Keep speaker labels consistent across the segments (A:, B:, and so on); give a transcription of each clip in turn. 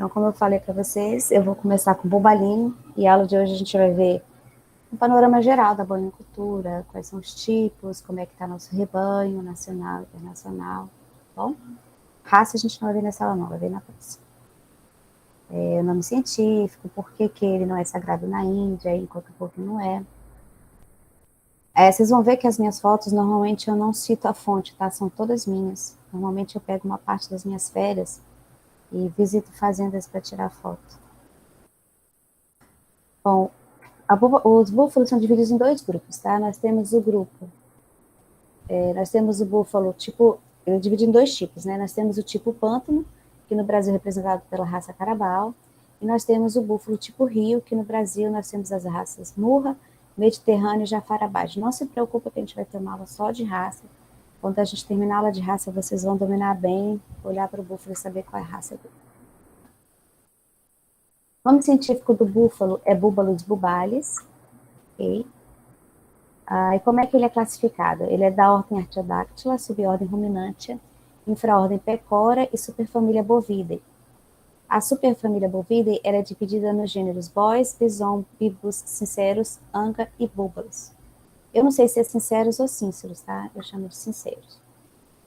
A: Então, como eu falei para vocês, eu vou começar com o bubalinho, e a aula de hoje a gente vai ver um panorama geral da bovinocultura, quais são os tipos, como é que está nosso rebanho nacional, internacional, tá bom? Raça a gente não vai ver nessa aula não, vai ver na próxima. O nome científico, por que ele não é sagrado na Índia, enquanto o bovino não é. Vocês vão ver que as minhas fotos, normalmente eu não cito a fonte, tá? São todas minhas. Normalmente eu pego uma parte das minhas férias e visito fazendas para tirar foto. Bom, os búfalos são divididos em dois grupos, tá? Nós temos o búfalo tipo, ele é dividido em dois tipos, né? Nós temos o tipo pântano, que no Brasil é representado pela raça Carabao, e nós temos o búfalo tipo rio, que no Brasil nós temos as raças Murra, Mediterrâneo e Jafarabás. Não se preocupa que a gente vai ter uma aula só de raça. Quando a gente terminar a aula de raça, vocês vão dominar bem, olhar para o búfalo e saber qual é a raça dele. O nome científico do búfalo é Búbalos bubalis, ok? E como é que ele é classificado? Ele é da ordem Artiodactyla, subordem Ruminantia, infraordem Pecora e superfamília Bovidae. A superfamília Bovidae era dividida nos gêneros Bois, Bison, Bibus, Sinceros, Anga e Búbalos. Eu não sei se é Sinceros ou Cínceros, tá? Eu chamo de Sinceros.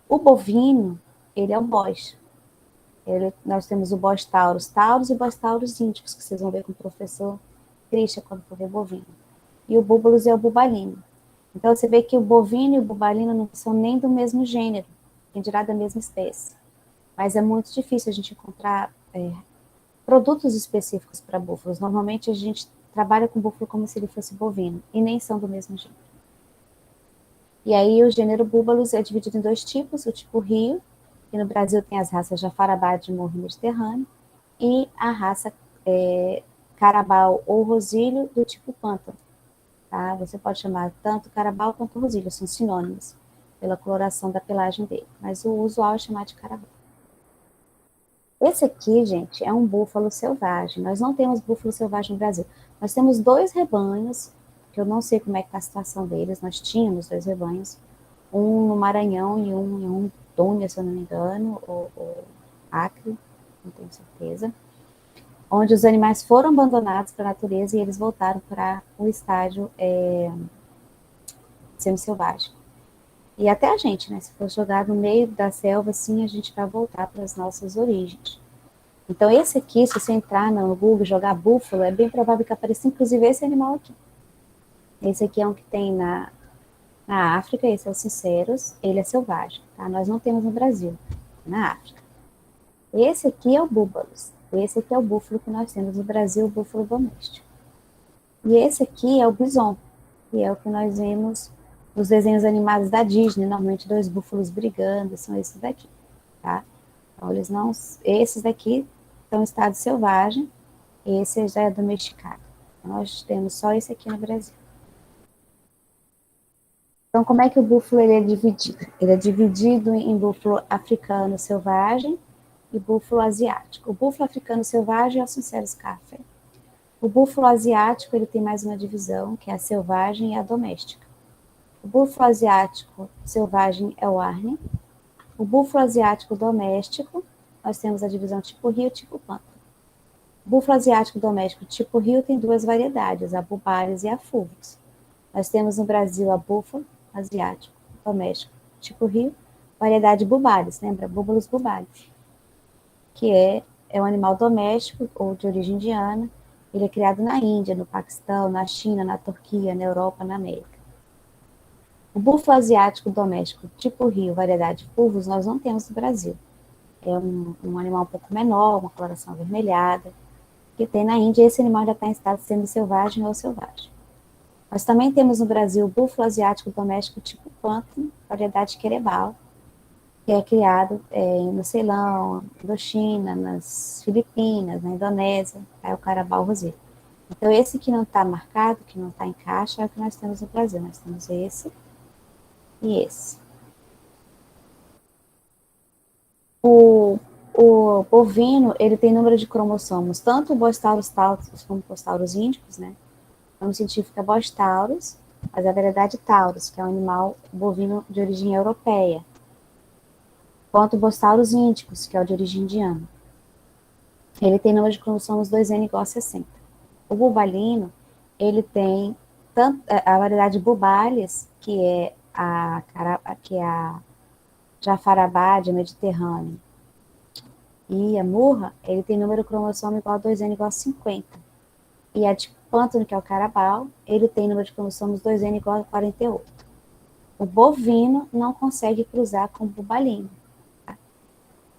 A: O bovino, ele é o Bos. Nós temos o Bos taurus, e Bos taurus índicos, que vocês vão ver com o professor Christian quando for ver bovino. E o Búbalos é o bubalino. Então, você vê que o bovino e o bubalino não são nem do mesmo gênero, quem dirá da mesma espécie. Mas é muito difícil a gente encontrar produtos específicos para búfalos. Normalmente, a gente trabalha com búfalo como se ele fosse bovino, e nem são do mesmo gênero. E aí, o gênero Búbalos é dividido em dois tipos, o tipo rio, que no Brasil tem as raças Jafarabá de Morro Mediterrâneo, e a raça Carabao ou Rosílio do tipo pântano. Tá? Você pode chamar tanto Carabao quanto Rosílio, são sinônimos, pela coloração da pelagem dele, mas o usual é chamar de Carabao. Esse aqui, gente, é um búfalo selvagem. Nós não temos búfalo selvagem no Brasil. Nós temos dois rebanhos, que eu não sei como é que está a situação deles, nós tínhamos dois rebanhos, um no Maranhão e um em Rondônia, se eu não me engano, ou Acre, não tenho certeza, onde os animais foram abandonados para a natureza e eles voltaram para o estágio semi-selvagem. E até a gente, né? Se for jogar no meio da selva, assim, a gente vai voltar para as nossas origens. Então, esse aqui, se você entrar no Google e jogar búfalo, é bem provável que apareça, inclusive, esse animal aqui. Esse aqui é um que tem na África, esse é o Sinceros, ele é selvagem, tá? Nós não temos no Brasil, na África. Esse aqui é o Búbalos. Esse aqui é o búfalo que nós temos no Brasil, o búfalo doméstico. E esse aqui é o Bison, que é o que nós vemos nos desenhos animados da Disney, normalmente dois búfalos brigando, são esses daqui, tá? Então, esses daqui estão em estado selvagem, esse já é domesticado. Nós temos só esse aqui no Brasil. Então, como é que o búfalo ele é dividido? Ele é dividido em búfalo africano selvagem e búfalo asiático. O búfalo africano selvagem é o Sinceros Café. O búfalo asiático ele tem mais uma divisão, que é a selvagem e a doméstica. O búfalo asiático selvagem é o Arne. O búfalo asiático doméstico, nós temos a divisão tipo rio e tipo pântano. O búfalo asiático doméstico tipo rio tem duas variedades, a Bubalis e a Fulvus. Nós temos no Brasil a búfalo asiático doméstico tipo rio, variedade Bubalis, lembra? Búbalos bubalis, que é um animal doméstico ou de origem indiana. Ele é criado na Índia, no Paquistão, na China, na Turquia, na Europa, na América. O búfalo asiático doméstico tipo rio, variedade Fulvus, nós não temos no Brasil. É um animal um pouco menor, uma coloração avermelhada, que tem na Índia. Esse animal já está em estado semi-selvagem ou selvagem. Nós também temos no Brasil o búfalo asiático doméstico tipo pântano, variedade Querebal, que é criado no Ceilão, Indochina, nas Filipinas, na Indonésia, é o Carabao rosílio. Então, esse que não está marcado, que não está em caixa, é o que nós temos no Brasil. Nós temos esse e esse. O bovino, ele tem número de cromossomos, tanto o Bostaurus taurus como o Bostaurus índicos, né? O nome científico é Bostaurus, mas a variedade Taurus, que é um animal bovino de origem europeia, quanto o Bostaurus índicos, que é o de origem indiana. ele tem número de cromossomos 2N igual a 60. O bubalino, ele tem tanto, a variedade bubalis, que é a jafarabádia mediterrânea, e a murra, ele tem número de cromossomo igual a 2N igual a 50. E a de pântano, que é o carabao, ele tem número de cromossomos 2N igual a 48. O bovino não consegue cruzar com o bubalino. Tá?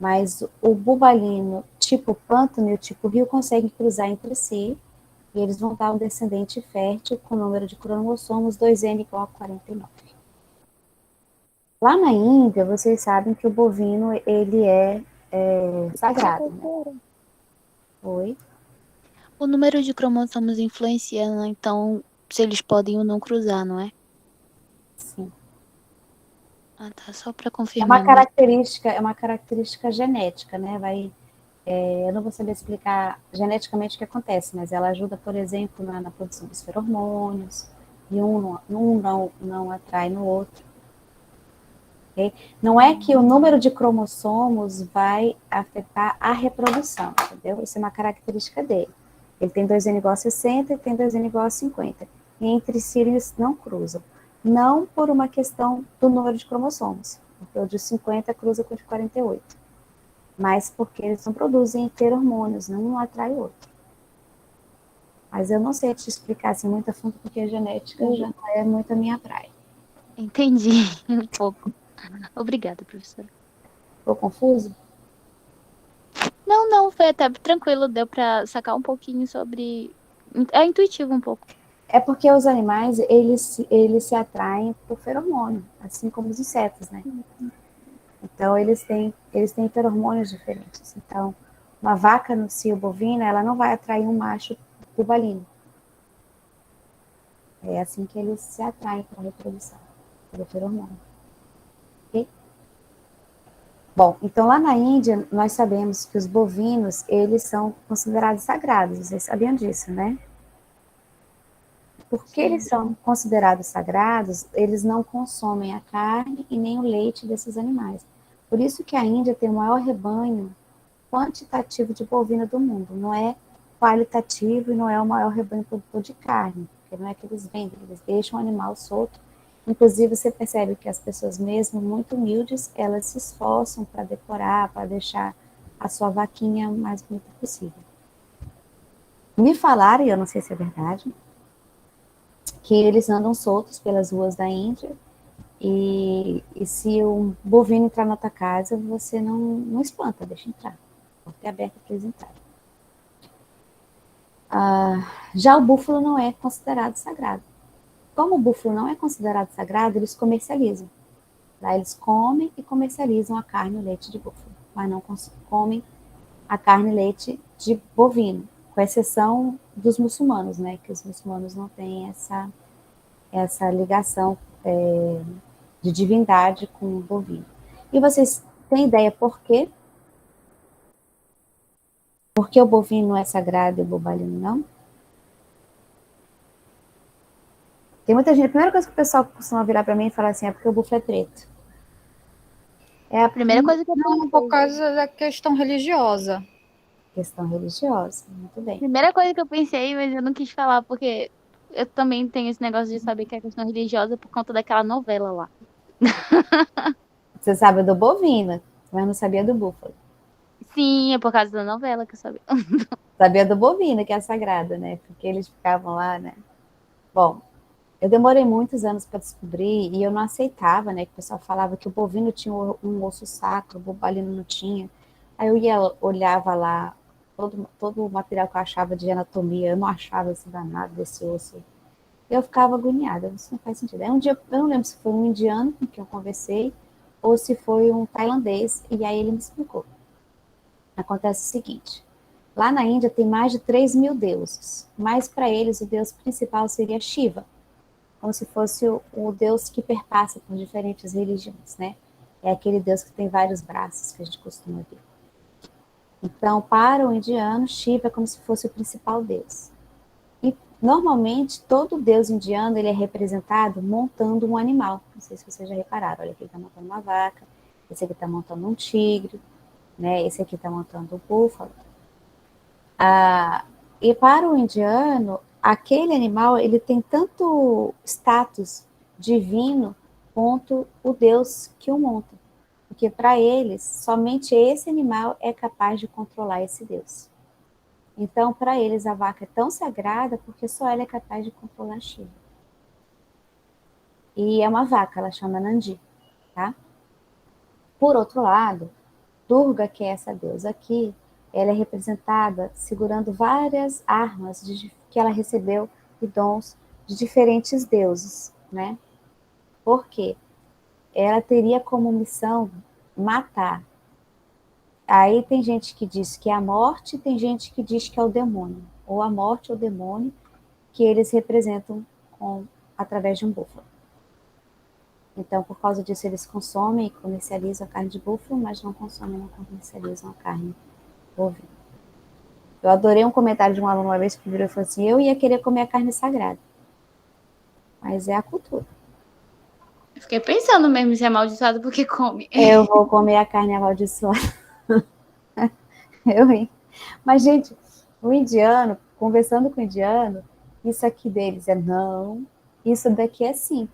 A: Mas o bubalino tipo pântano e o tipo rio conseguem cruzar entre si, e eles vão dar um descendente fértil com o número de cromossomos 2N igual a 49. Lá na Índia, vocês sabem que o bovino, ele é sagrado, né? Oi?
B: O número de cromossomos influencia, né? Então, se eles podem ou não cruzar, não é?
A: Sim.
B: Ah, tá. Só para confirmar.
A: É uma característica genética, né? Eu não vou saber explicar geneticamente o que acontece, mas ela ajuda, por exemplo, na produção dos feromônios, e não atrai no outro. Okay? Não é que o número de cromossomos vai afetar a reprodução, entendeu? Isso é uma característica dele. Ele tem 2N igual a 60 e tem 2N igual a 50. E entre si eles não cruzam. Não por uma questão do número de cromossomos, porque o de 50 cruza com o de 48. Mas porque eles não produzem feromônios, um atrai o outro. Mas eu não sei te explicar assim muito a fundo, porque a genética já não é muito a minha praia.
B: Entendi um pouco. Obrigada, professora.
A: Ficou confuso?
B: Não, não, foi até tranquilo, deu para sacar um pouquinho sobre. É intuitivo um pouco.
A: É porque os animais, eles se atraem por feromônio, assim como os insetos, né? Então, eles têm feromônios diferentes. Então, uma vaca no cio bovina, ela não vai atrair um macho bubalino. É assim que eles se atraem para a reprodução, pelo feromônio. Ok? Bom, então lá na Índia, nós sabemos que os bovinos, eles são considerados sagrados. Vocês sabiam disso, né? Porque eles
B: Sim.
A: são considerados sagrados, eles não consomem a carne e nem o leite desses animais. Por isso que a Índia tem o maior rebanho quantitativo de bovino do mundo. Não é qualitativo e não é o maior rebanho produtor de carne, porque não é que eles vendem, eles deixam o animal solto. Inclusive, você percebe que as pessoas, mesmo muito humildes, elas se esforçam para decorar, para deixar a sua vaquinha mais bonita possível. Me falaram, e eu não sei se é verdade, que eles andam soltos pelas ruas da Índia e se um bovino entrar na tua casa, você não espanta, deixa entrar. A porta é aberta para eles entrarem. Já o búfalo não é considerado sagrado. Como o búfalo não é considerado sagrado, eles comercializam. Lá eles comem e comercializam a carne e o leite de búfalo, mas não comem a carne e leite de bovino, com exceção dos muçulmanos, né? Que os muçulmanos não têm essa ligação de divindade com o bovino. E vocês têm ideia por quê? Por que o bovino é sagrado e o bobalino não? Tem muita gente, a primeira coisa que o pessoal costuma virar para mim e falar assim, é porque o búfalo é preto. É a
B: Primeira coisa que eu
C: Não, por
B: pensei.
C: causa da questão religiosa.
A: questão religiosa, muito bem.
B: Primeira coisa que eu pensei, mas eu não quis falar, porque eu também tenho esse negócio de saber que é questão religiosa por conta daquela novela lá.
A: Você sabe do bovino, mas não sabia do búfalo.
B: Sim, é por causa da novela que eu sabia.
A: Sabia do bovino, que é a sagrada, né? Porque eles ficavam lá, né? Bom, eu demorei muitos anos para descobrir e eu não aceitava, né? Que o pessoal falava que o bovino tinha um osso sacro, o bobalino não tinha. Aí eu olhava lá todo o material que eu achava de anatomia, eu não achava esse danado desse osso. Eu ficava agoniada, isso não faz sentido. Aí um dia, eu não lembro se foi um indiano com quem eu conversei ou se foi um tailandês, e aí ele me explicou. Acontece o seguinte, lá na Índia tem mais de 3.000 deuses, mas para eles o deus principal seria Shiva, como se fosse o deus que perpassa por diferentes religiões, né? É aquele deus que tem vários braços que a gente costuma ver. Então, para o indiano, Shiva é como se fosse o principal deus. E normalmente todo deus indiano ele é representado montando um animal. Não sei se vocês já repararam. Olha, aqui ele está montando uma vaca, esse aqui está montando um tigre, né? Esse aqui está montando um búfalo. E para o indiano, aquele animal ele tem tanto status divino quanto o Deus que o monta. Porque para eles, somente esse animal é capaz de controlar esse Deus. Então, para eles, a vaca é tão sagrada porque só ela é capaz de controlar Shiva. E é uma vaca, ela chama Nandi, tá? Por outro lado, Durga, que é essa deusa aqui, ela é representada segurando várias armas que ela recebeu e dons de diferentes deuses, né? Por quê? Ela teria como missão matar. Aí tem gente que diz que é a morte, tem gente que diz que é o demônio, ou a morte ou o demônio, que eles representam através de um búfalo. Então, por causa disso, eles consomem e comercializam a carne de búfalo, mas não consomem e não comercializam a carne bovina. Eu adorei um comentário de um aluno uma vez que virou e falou assim: eu ia querer comer a carne sagrada. Mas é a cultura.
B: Eu fiquei pensando mesmo se é amaldiçoado porque come.
A: Eu vou comer a carne amaldiçoada. Hein? Mas, gente, o indiano, conversando com o indiano, isso aqui deles é não, isso daqui é sim.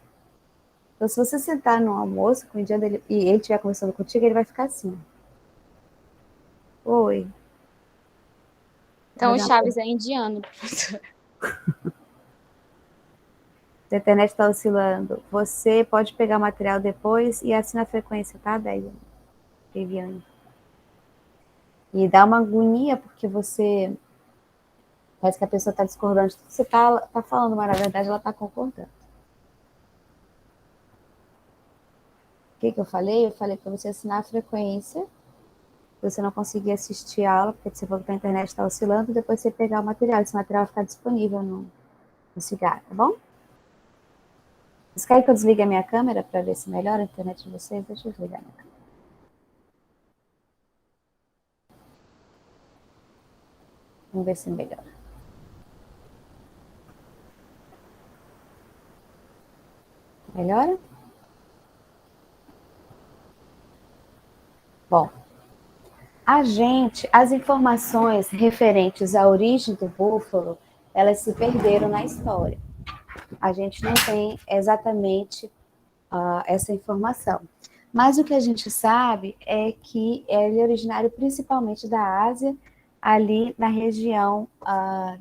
A: Então, se você sentar no almoço com o indiano e ele estiver conversando contigo, ele vai ficar assim. Oi.
B: Então o Chaves é indiano, professor.
A: A internet está oscilando. Você pode pegar o material depois e assina a frequência, tá, Viviane? E dá uma agonia, porque você parece que a pessoa está discordando de tudo que você está falando, mas na verdade ela está concordando. O que eu falei? Eu falei para você assinar a frequência, se você não conseguir assistir a aula, porque você falou que a internet está oscilando, e depois você pegar o material. Esse material vai ficar disponível no cigarro, tá bom? Vocês querem que eu desligue a minha câmera para ver se melhora a internet de vocês? Deixa eu desligar a minha câmera. Vamos ver se melhora. Melhora? Bom, as informações referentes à origem do búfalo, elas se perderam na história. A gente não tem exatamente essa informação. Mas o que a gente sabe é que ele é originário principalmente da Ásia, ali na região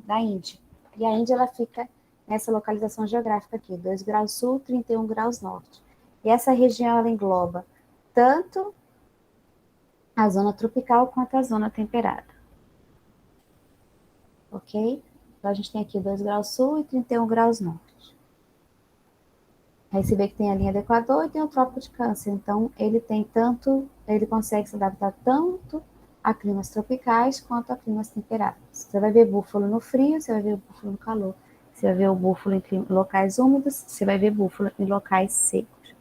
A: da Índia. E a Índia ela fica nessa localização geográfica aqui, 2 graus sul, 31 graus norte. E essa região ela engloba tanto a zona tropical quanto a zona temperada. Ok? Então a gente tem aqui 2 graus sul e 31 graus norte. Aí você vê que tem a linha do Equador e tem o Trópico de Câncer. Então, ele consegue se adaptar tanto a climas tropicais quanto a climas temperados. Você vai ver búfalo no frio, você vai ver búfalo no calor. Você vai ver o búfalo em locais úmidos, você vai ver búfalo em locais secos.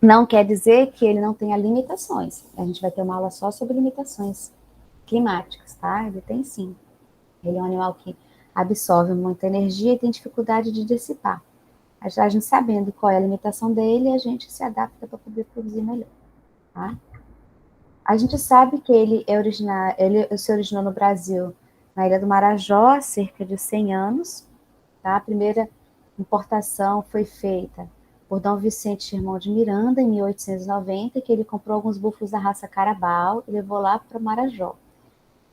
A: Não quer dizer que ele não tenha limitações. A gente vai ter uma aula só sobre limitações climáticas, tá? Ele tem sim. Ele é um animal que absorve muita energia e tem dificuldade de dissipar. A gente sabendo qual é a limitação dele, a gente se adapta para poder produzir melhor. Tá? A gente sabe que ele se originou no Brasil, na Ilha do Marajó, há cerca de 100 anos. Tá? A primeira importação foi feita por Dom Vicente Irmão de Miranda, em 1890, que ele comprou alguns búfalos da raça Carabao e levou lá para o Marajó.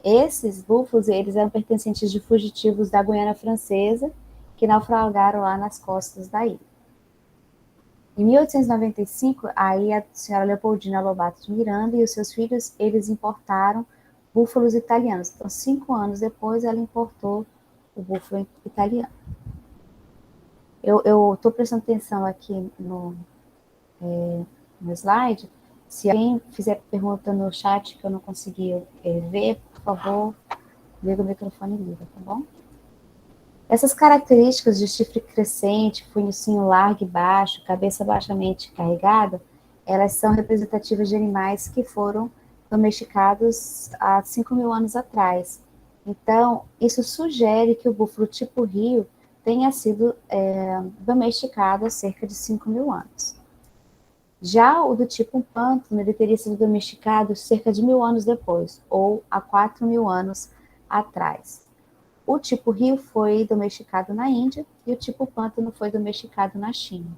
A: Esses búfalos, eles eram pertencentes de fugitivos da Guiana Francesa, que naufragaram lá nas costas da ilha. Em 1895, aí a senhora Leopoldina Lobato de Miranda e os seus filhos, eles importaram búfalos italianos. Então, 5 anos depois, ela importou o búfalo italiano. Eu estou prestando atenção aqui no slide. Se alguém fizer pergunta no chat que eu não consegui ver, por favor, liga o microfone e liga, tá bom? Essas características de chifre crescente, punhocinho largo e baixo, cabeça baixamente carregada, elas são representativas de animais que foram domesticados há 5.000 anos atrás. Então, isso sugere que o búfalo tipo rio tenha sido domesticado há cerca de 5.000 anos. Já o do tipo pântano, ele teria sido domesticado cerca de 1000 anos depois, ou há 4.000 anos atrás. O tipo rio foi domesticado na Índia e o tipo pântano foi domesticado na China.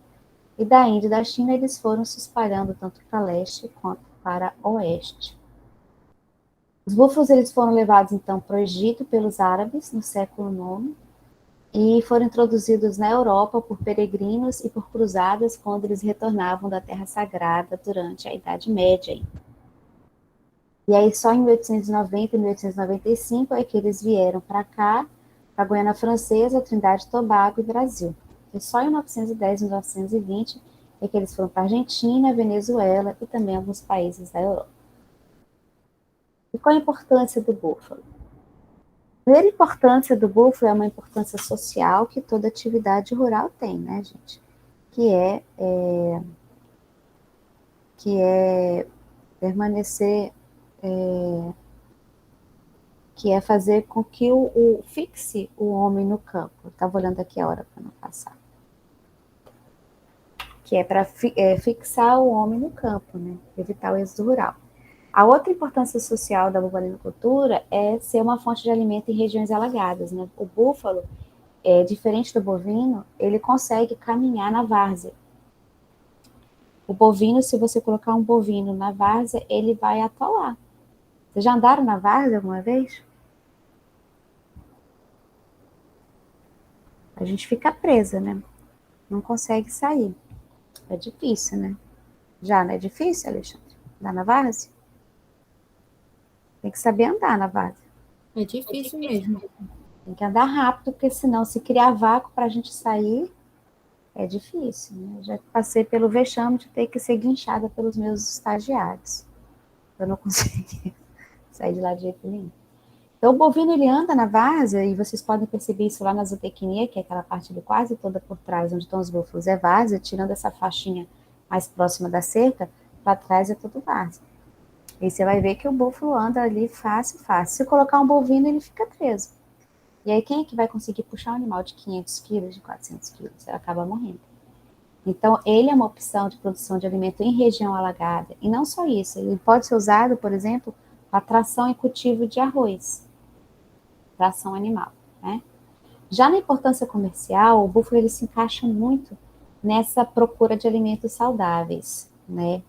A: E da Índia e da China eles foram se espalhando tanto para leste quanto para oeste. Os búfalos eles foram levados então para o Egito pelos árabes no século IX e foram introduzidos na Europa por peregrinos e por cruzadas quando eles retornavam da Terra Sagrada durante a Idade Média. E aí só em 1890 e 1895 é que eles vieram para cá, para a Guiana Francesa, Trindade e Tobago e Brasil. E só em 1910 e 1920 é que eles foram para a Argentina, Venezuela e também alguns países da Europa. E qual a importância do búfalo? A primeira importância do búfalo é uma importância social que toda atividade rural tem, né, gente? Que é permanecer, que é fazer com que fixe o homem no campo. Eu estava olhando aqui a hora para não passar. Que é para fixar o homem no campo, né? Evitar o êxodo rural. A outra importância social da bovinocultura é ser uma fonte de alimento em regiões alagadas, né? O búfalo, diferente do bovino, ele consegue caminhar na várzea. O bovino, se você colocar um bovino na várzea, ele vai atolar. Vocês já andaram na várzea alguma vez? A gente fica presa, né? Não consegue sair. É difícil, né? Já não é difícil, Alexandre? Andar na várzea? Tem que saber andar na várzea.
D: É difícil mesmo.
A: Tem que andar rápido, porque senão, se criar vácuo para a gente sair, é difícil, né? Eu já passei pelo vexame de ter que ser guinchada pelos meus estagiários. Eu não consegui sair de lá de jeito nenhum. Então, o bovino, ele anda na várzea, e vocês podem perceber isso lá na zootecnia, que é aquela parte ali quase toda por trás, onde estão os búfalos, é várzea, tirando essa faixinha mais próxima da cerca, para trás é tudo várzea. E você vai ver que o búfalo anda ali fácil, fácil. Se colocar um bovino, ele fica preso. E aí, quem é que vai conseguir puxar um animal de 500 quilos, de 400 quilos? Ele acaba morrendo. Então, ele é uma opção de produção de alimento em região alagada. E não só isso, ele pode ser usado, por exemplo, para tração e cultivo de arroz. Tração animal, né? Já na importância comercial, o búfalo ele se encaixa muito nessa procura de alimentos saudáveis, né?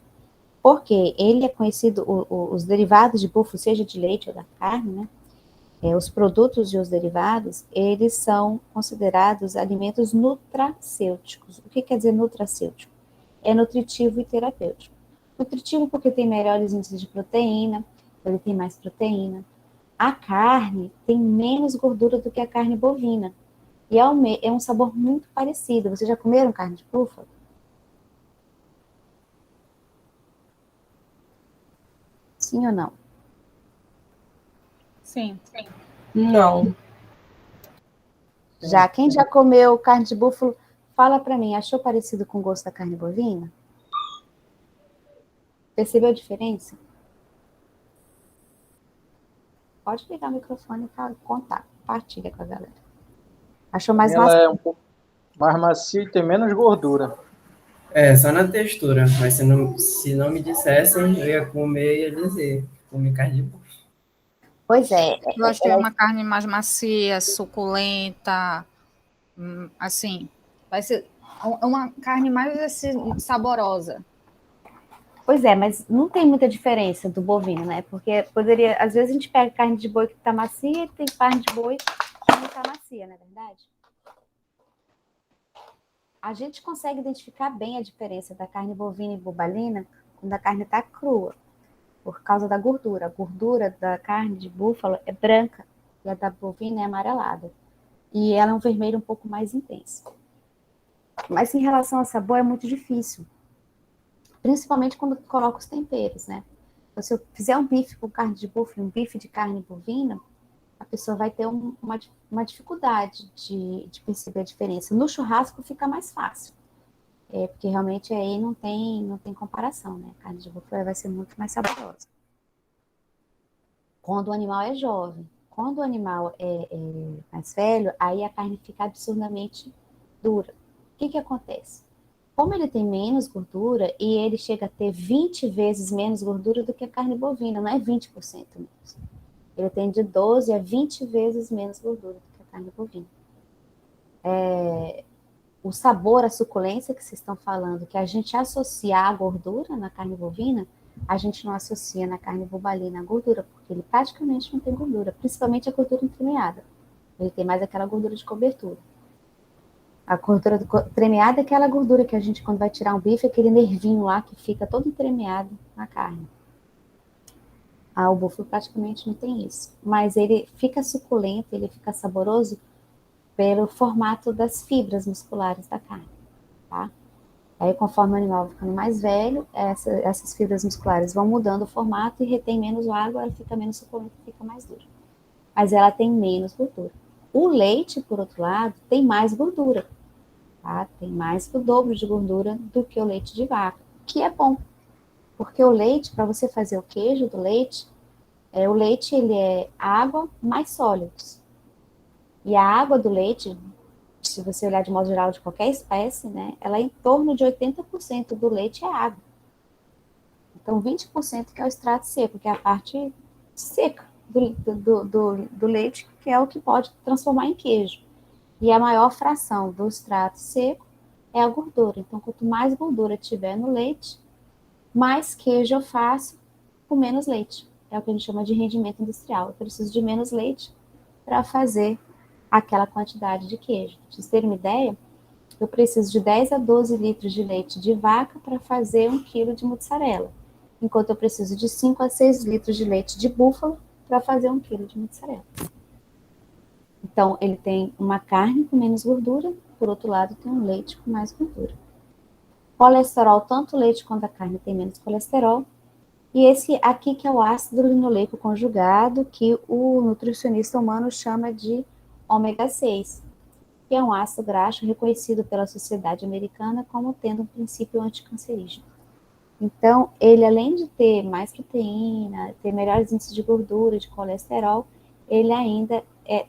A: Porque ele é conhecido, os derivados de búfalo, seja de leite ou da carne, né? Os produtos e os derivados, eles são considerados alimentos nutracêuticos. O que quer dizer nutracêutico? É nutritivo e terapêutico. Nutritivo porque tem melhores índices de proteína, ele tem mais proteína. A carne tem menos gordura do que a carne bovina. E é um sabor muito parecido. Vocês já comeram carne de búfalo? Sim ou não?
C: Sim.
D: Não.
A: Já quem já comeu carne de búfalo, fala para mim, achou parecido com o gosto da carne bovina? Percebeu a diferença? Pode pegar o microfone e contar, compartilha com a galera. Achou mais
E: Ela
A: macio?
E: é um pouco mais macia e tem menos gordura.
F: É, só na textura. Mas se não me dissessem, eu ia comer e ia dizer. Comer carne de búfalo.
A: Pois é.
C: Eu acho que é uma carne mais macia, suculenta, assim, vai ser uma carne mais assim, saborosa.
A: Pois é, mas não tem muita diferença do bovino, né? Porque poderia, às vezes a gente pega carne de boi que tá macia e tem carne de boi que não tá macia, não é verdade? A gente consegue identificar bem a diferença da carne bovina e bobalina quando a carne está crua, por causa da gordura. A gordura da carne de búfalo é branca e a da bovina é amarelada. E ela é um vermelho um pouco mais intenso. Mas em relação ao sabor é muito difícil, principalmente quando coloca os temperos, né? Então, se eu fizer um bife com carne de búfalo, um bife de carne bovina, a pessoa vai ter uma dificuldade de perceber a diferença. No churrasco fica mais fácil, porque realmente aí não tem comparação, né? A carne de búfalo vai ser muito mais saborosa. Quando o animal é jovem. Quando o animal é mais velho, aí a carne fica absurdamente dura. O que acontece? Como ele tem menos gordura, e ele chega a ter 20 vezes menos gordura do que a carne bovina, não é 20% menos. Ele tem de 12 a 20 vezes menos gordura do que a carne bovina. O sabor, a suculência que vocês estão falando, que a gente associa à gordura na carne bovina, a gente não associa na carne bobalina a gordura, porque ele praticamente não tem gordura, principalmente a gordura entremeada. Ele tem mais aquela gordura de cobertura. A gordura entremeada é aquela gordura que a gente, quando vai tirar um bife, aquele nervinho lá que fica todo entremeado na carne. O búfalo praticamente não tem isso. Mas ele fica suculento, ele fica saboroso pelo formato das fibras musculares da carne, tá? Aí, conforme o animal vai ficando mais velho, essas fibras musculares vão mudando o formato e retém menos água, ela fica menos suculenta, fica mais dura. Mas ela tem menos gordura. O leite, por outro lado, tem mais gordura, tá? Tem mais que o dobro de gordura do que o leite de vaca, que é bom. Porque o leite, para você fazer o queijo do leite, o leite ele é água mais sólidos. E a água do leite, se você olhar de modo geral de qualquer espécie, né, ela é em torno de 80% do leite é água. Então, 20% que é o extrato seco, que é a parte seca do leite, que é o que pode transformar em queijo. E a maior fração do extrato seco é a gordura. Então, quanto mais gordura tiver no leite, mais queijo eu faço com menos leite. É o que a gente chama de rendimento industrial. Eu preciso de menos leite para fazer aquela quantidade de queijo. Para vocês terem uma ideia, eu preciso de 10 a 12 litros de leite de vaca para fazer 1 quilo de mussarela, enquanto eu preciso de 5 a 6 litros de leite de búfalo para fazer 1 quilo de mussarela. Então, ele tem uma carne com menos gordura, por outro lado, tem um leite com mais gordura. Colesterol, tanto o leite quanto a carne tem menos colesterol. E esse aqui que é o ácido linoleico conjugado, que o nutricionista humano chama de ômega 6, que é um ácido graxo reconhecido pela Sociedade Americana como tendo um princípio anticancerígeno. Então, ele, além de ter mais proteína, ter melhores índices de gordura, de colesterol, ele ainda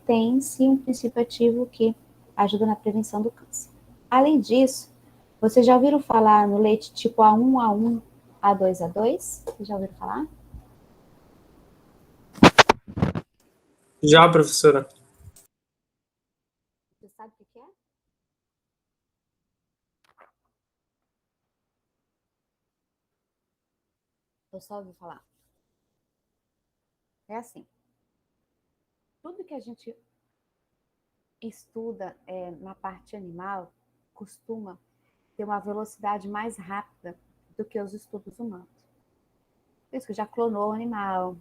A: tem, sim, um princípio ativo que ajuda na prevenção do câncer. Além disso, vocês já ouviram falar no leite tipo A1, A1, A2, A2? Vocês já ouviram falar?
G: Já, professora.
A: Você sabe o que é? Eu só ouvi falar. É assim. Tudo que a gente estuda na parte animal costuma ter uma velocidade mais rápida do que os estudos humanos. Por isso que já clonou o animal.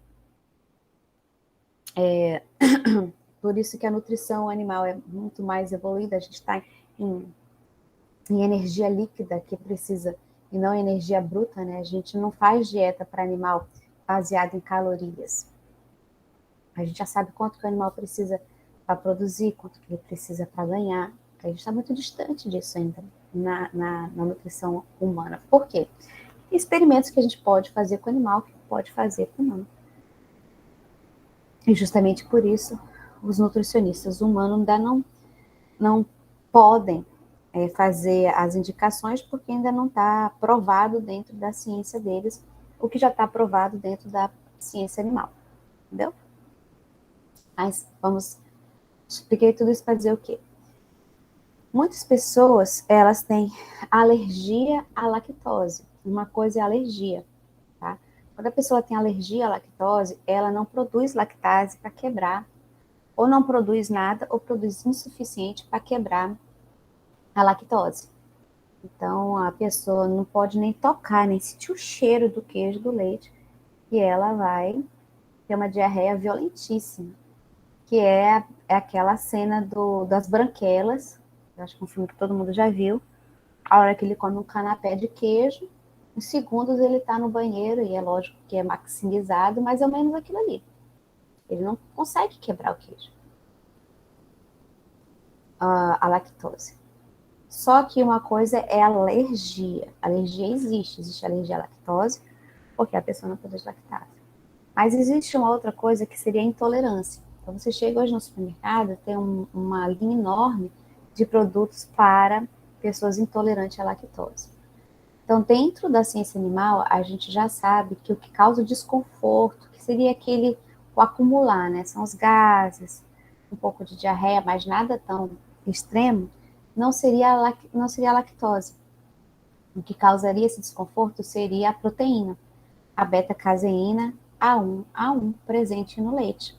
A: Por isso que a nutrição animal é muito mais evoluída. A gente está em energia líquida que precisa, e não energia bruta, né? A gente não faz dieta para animal baseada em calorias. A gente já sabe quanto que o animal precisa para produzir, quanto que ele precisa para ganhar. A gente está muito distante disso ainda na nutrição humana. Por quê? Experimentos que a gente pode fazer com o animal, que pode fazer com o humano. E justamente por isso, os nutricionistas humanos ainda não podem fazer as indicações, porque ainda não está provado dentro da ciência deles, o que já está provado dentro da ciência animal. Entendeu? Mas expliquei tudo isso para dizer o quê? Muitas pessoas, elas têm alergia à lactose. Uma coisa é alergia, tá? Quando a pessoa tem alergia à lactose, ela não produz lactase para quebrar, ou não produz nada, ou produz insuficiente para quebrar a lactose. Então, a pessoa não pode nem tocar, nem sentir o cheiro do queijo, do leite, e ela vai ter uma diarreia violentíssima, que é aquela cena das branquelas. Eu acho que é um filme que todo mundo já viu. A hora que ele come um canapé de queijo, em segundos ele está no banheiro, e é lógico que é maximizado, mas é ao menos aquilo ali. Ele não consegue quebrar o queijo. A lactose. Só que uma coisa é alergia. Alergia existe alergia à lactose, porque a pessoa não produz lactase. Mas existe uma outra coisa que seria a intolerância. Então, você chega hoje no supermercado, tem uma linha enorme de produtos para pessoas intolerantes à lactose. Então, dentro da ciência animal, a gente já sabe que o que causa desconforto, que seria o acumular, né? São os gases, um pouco de diarreia, mas nada tão extremo, não seria a lactose. O que causaria esse desconforto seria a proteína, a beta-caseína A1 presente no leite.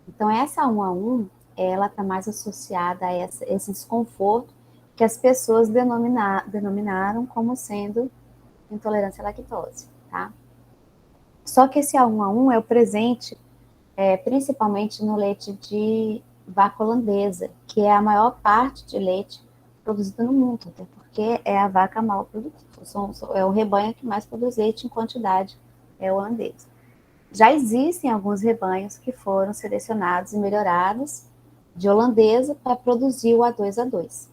A: Então, essa A1, ela está mais associada a esse desconforto que as pessoas denominaram como sendo intolerância à lactose, tá? Só que esse A1 é o presente principalmente no leite de vaca holandesa, que é a maior parte de leite produzido no mundo, até porque é a vaca maior produtora, é o rebanho que mais produz leite em quantidade, é o holandês. Já existem alguns rebanhos que foram selecionados e melhorados de holandesa para produzir o A2A2.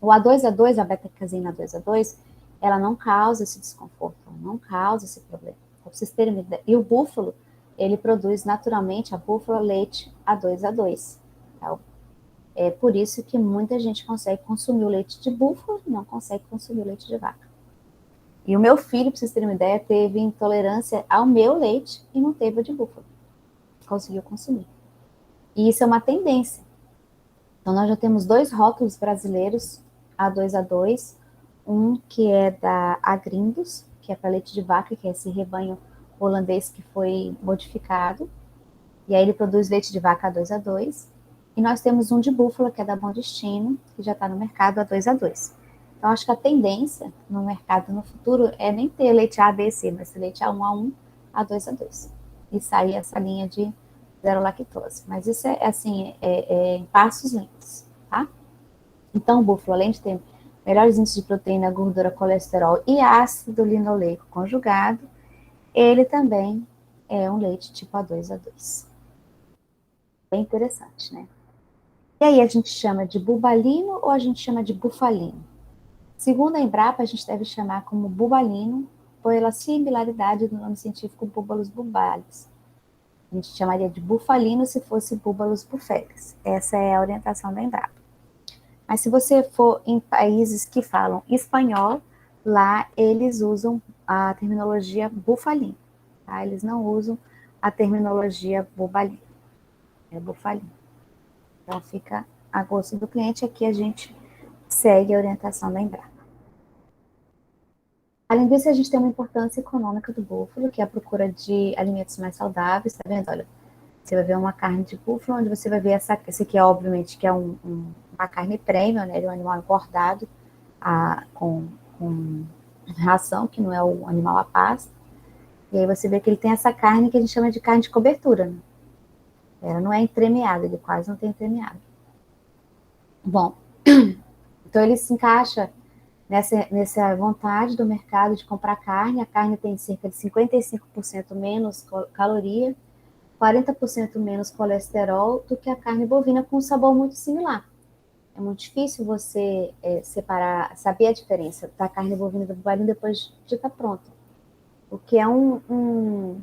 A: O A2A2, a beta-caseína A2A2, ela não causa esse desconforto, ela não causa esse problema. Para vocês terem uma ideia. E o búfalo, ele produz naturalmente a búfala leite A2A2. Então, é por isso que muita gente consegue consumir o leite de búfalo e não consegue consumir o leite de vaca. E o meu filho, para vocês terem uma ideia, teve intolerância ao meu leite e não teve o de búfalo. Conseguiu consumir. E isso é uma tendência. Então, nós já temos 2 rótulos brasileiros, A2A2, um que é da Agrindos, que é para leite de vaca, que é esse rebanho holandês que foi modificado, e aí ele produz leite de vaca A2A2, e nós temos um de búfalo, que é da Bom Destino, que já está no mercado A2A2. Então, acho que a tendência no mercado no futuro é nem ter leite A, B, C, mas ter leite A1, A2A2. E sair essa linha de zero lactose. Mas isso é assim, em passos lentos, tá? Então, o búfalo, além de ter melhores índices de proteína, gordura, colesterol e ácido linoleico conjugado, ele também é um leite tipo A2A2. Bem interessante, né? E aí, a gente chama de bubalino ou a gente chama de bufalino? Segundo a Embrapa, a gente deve chamar como bubalino pela similaridade do nome científico Búbalos bubalis. A gente chamaria de bufalino se fosse Búbalos bufelis. Essa é a orientação da Embrapa. Mas se você for em países que falam espanhol, lá eles usam a terminologia bufalino, tá? Eles não usam a terminologia bubalino, é bufalino. Então fica a gosto do cliente, aqui a gente segue a orientação da Embrapa. Além disso, a gente tem uma importância econômica do búfalo, que é a procura de alimentos mais saudáveis, tá vendo? Olha, você vai ver uma carne de búfalo, onde você vai ver esse aqui, obviamente, que é uma carne premium, né? Ele é um animal engordado com ração, que não é o animal a pasto. E aí você vê que ele tem essa carne que a gente chama de carne de cobertura, né? Ela não é entremeada, ele quase não tem entremeada. Bom, então ele se encaixa nessa vontade do mercado de comprar carne. A carne tem cerca de 55% menos caloria, 40% menos colesterol do que a carne bovina, com um sabor muito similar. É muito difícil você separar, saber a diferença da carne bovina e do bovino depois de estar pronto. O que é um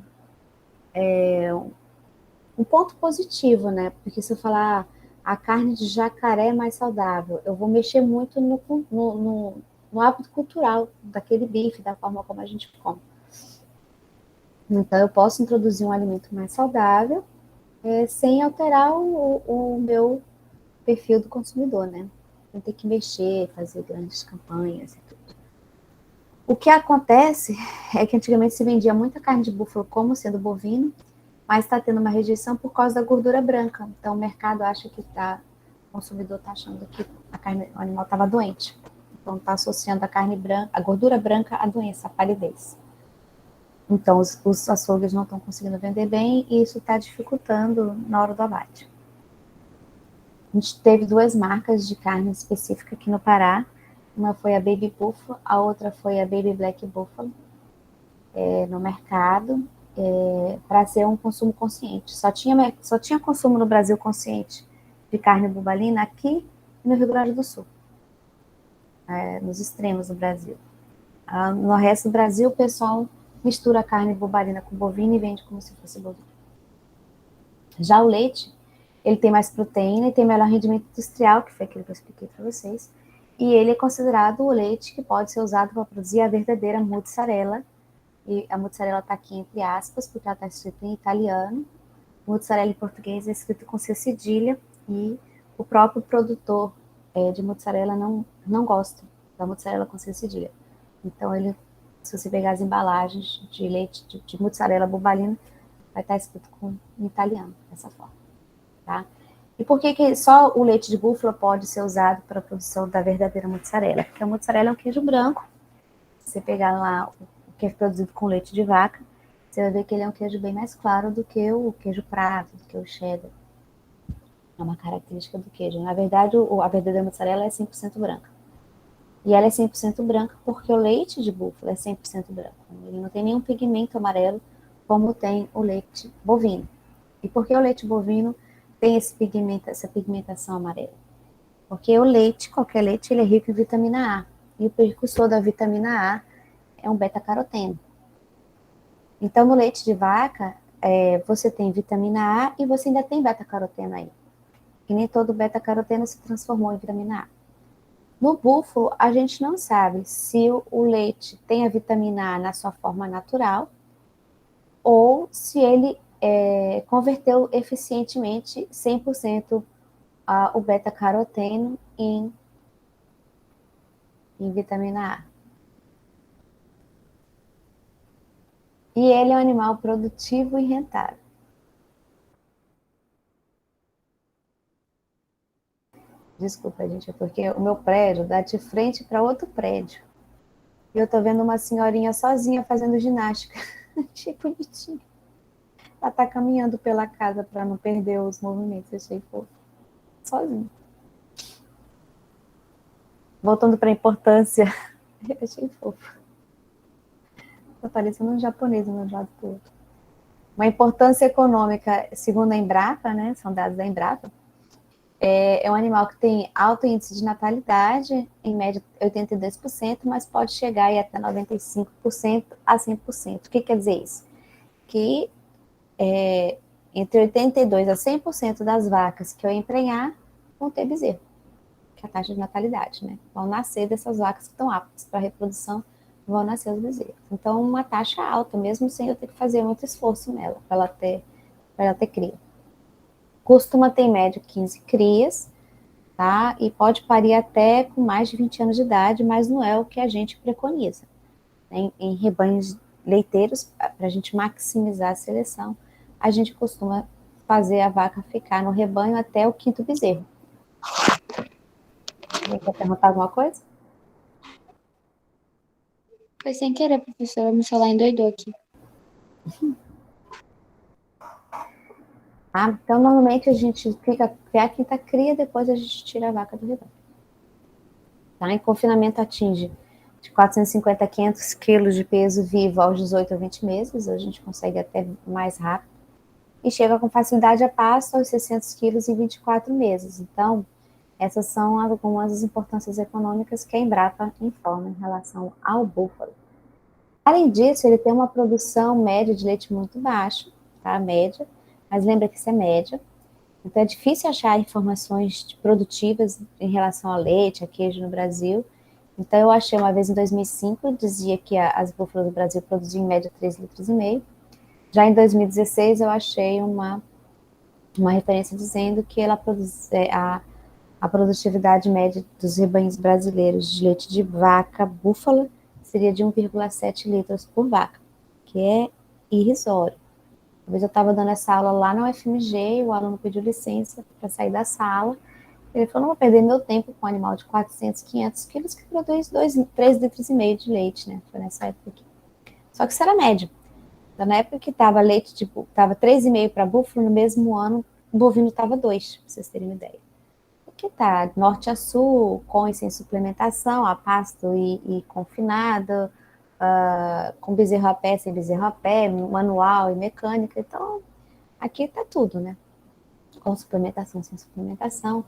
A: ponto positivo, né? Porque se eu falar a carne de jacaré é mais saudável, eu vou mexer muito no hábito cultural daquele bife, da forma como a gente come. Então, eu posso introduzir um alimento mais saudável sem alterar o meu perfil do consumidor, né? Não ter que mexer, fazer grandes campanhas e tudo. O que acontece é que antigamente se vendia muita carne de búfalo como sendo bovino, mas está tendo uma rejeição por causa da gordura branca. Então, o mercado acha que o consumidor está achando que o animal estava doente. Então, está associando a carne branca, a gordura branca à doença, à palidez. Então, os açougues não estão conseguindo vender bem e isso está dificultando na hora do abate. A gente teve 2 marcas de carne específica aqui no Pará. Uma foi a Baby Buffalo, a outra foi a Baby Black Buffalo, no mercado, para ser um consumo consciente. Só tinha consumo no Brasil consciente de carne bubalina aqui no Rio Grande do Sul. Nos extremos do Brasil. No resto do Brasil, o pessoal mistura a carne bubalina com bovina e vende como se fosse bovina. Já o leite, ele tem mais proteína e tem melhor rendimento industrial, que foi aquilo que eu expliquei para vocês, E ele é considerado o leite que pode ser usado para produzir a verdadeira mozzarella. E a mozzarella está aqui entre aspas, porque ela está escrita em italiano. Mozzarella em português é escrito com C cedilha, e o próprio produtor de mozzarella não gosta da mozzarella com C cedilha. Então, se você pegar as embalagens de leite de mozzarella bubalina, vai estar escrito em italiano, dessa forma. Tá? E por que só o leite de búfala pode ser usado para a produção da verdadeira mozzarella? Porque a mozzarella é um queijo branco. Se você pegar lá o que é produzido com leite de vaca, você vai ver que ele é um queijo bem mais claro do que o queijo prato, do que o cheddar. É uma característica do queijo. Na verdade, a verdadeira mozzarella é 100% branca. E ela é 100% branca porque o leite de búfala é 100% branco. Ele não tem nenhum pigmento amarelo como tem o leite bovino. E por que o leite bovino tem essa pigmentação amarela? Porque o leite, qualquer leite, ele é rico em vitamina A. E o precursor da vitamina A é um beta-caroteno. Então, no leite de vaca, você tem vitamina A e você ainda tem beta-caroteno aí. E nem todo beta-caroteno se transformou em vitamina A. No búfalo, a gente não sabe se o leite tem a vitamina A na sua forma natural ou se ele converteu eficientemente 100% o beta-caroteno em vitamina A. E ele é um animal produtivo e rentável. Desculpa, gente, é porque o meu prédio dá de frente para outro prédio. E eu tô vendo uma senhorinha sozinha fazendo ginástica. Achei bonitinho. Ela tá caminhando pela casa para não perder os movimentos. Achei fofo. Sozinha. Voltando para a importância. Achei fofo. Tá parecendo um japonês, um lado pro outro. Uma importância econômica, segundo a Embrapa, né? São dados da Embrapa. É um animal que tem alto índice de natalidade, em média 82%, mas pode chegar aí até 95% a 100%. O que quer dizer isso? Que entre 82% a 100% das vacas que eu emprenhar vão ter bezerro, que é a taxa de natalidade, né? Vão nascer dessas vacas que estão aptas para reprodução, vão nascer os bezerros. Então, uma taxa alta, mesmo sem eu ter que fazer muito esforço nela, para ela ter cria. Costuma ter em média 15 crias, tá? E pode parir até com mais de 20 anos de idade, mas não é o que a gente preconiza. Em rebanhos leiteiros, para a gente maximizar a seleção, a gente costuma fazer a vaca ficar no rebanho até o 5º bezerro. Alguém quer perguntar alguma coisa?
B: Foi sem querer, professora. Meu celular endoidou aqui.
A: Então, normalmente a gente fica até a 5ª cria, depois a gente tira a vaca do rebanho. Tá? Em confinamento atinge de 450 a 500 quilos de peso vivo aos 18 a 20 meses, a gente consegue até mais rápido, e chega com facilidade a pasto aos 600 quilos em 24 meses. Então, essas são algumas das importâncias econômicas que a Embrapa informa em relação ao búfalo. Além disso, ele tem uma produção média de leite muito baixa, tá? Média, mas lembra que isso é média. Então, é difícil achar informações produtivas em relação a leite, a queijo no Brasil. Então, eu achei uma vez em 2005, dizia que as búfalas do Brasil produziam em média 3,5 litros. Já em 2016, eu achei uma referência dizendo que ela a produtividade média dos rebanhos brasileiros de leite de vaca búfala seria de 1,7 litros por vaca, que é irrisório. Uma vez eu estava dando essa aula lá na UFMG, o aluno pediu licença para sair da sala. Ele falou, não vou perder meu tempo com um animal de 400, 500 quilos que produz 3,5 litros de leite, né? Foi nessa época aqui. Só que isso era médio. Então, na época que estava leite, estava 3,5 para búfalo, no mesmo ano, o bovino estava 2, para vocês terem uma ideia. Porque tá norte a sul, com e sem suplementação, a pasto e confinado, com bezerro a pé, sem bezerro a pé, manual e mecânica. Então, aqui tá tudo, né? Com suplementação, sem suplementação.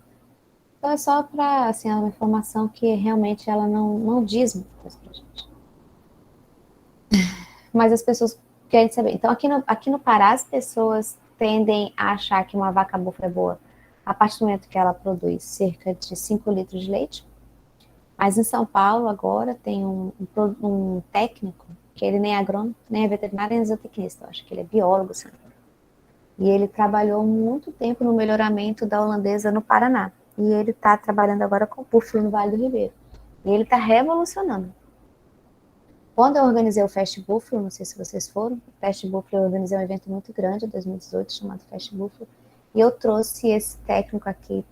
A: Então, é só para, assim, uma informação que realmente ela não diz muita coisa pra gente. Mas as pessoas querem saber. Então, aqui no Pará, as pessoas tendem a achar que uma vaca búfala é boa a partir do momento que ela produz cerca de 5 litros de leite, Mas em São Paulo, agora, tem um técnico, que ele nem é agrônomo, nem é veterinário, nem é zootecnista, eu acho que ele é biólogo, sabe? E ele trabalhou muito tempo no melhoramento da holandesa no Paraná. E ele está trabalhando agora com búfalo no Vale do Ribeiro. E ele está revolucionando. Quando eu organizei o Fast Buffalo, não sei se vocês foram, o Fast Buffalo, eu organizei um evento muito grande em 2018, chamado Fast Buffalo, e eu trouxe esse técnico aqui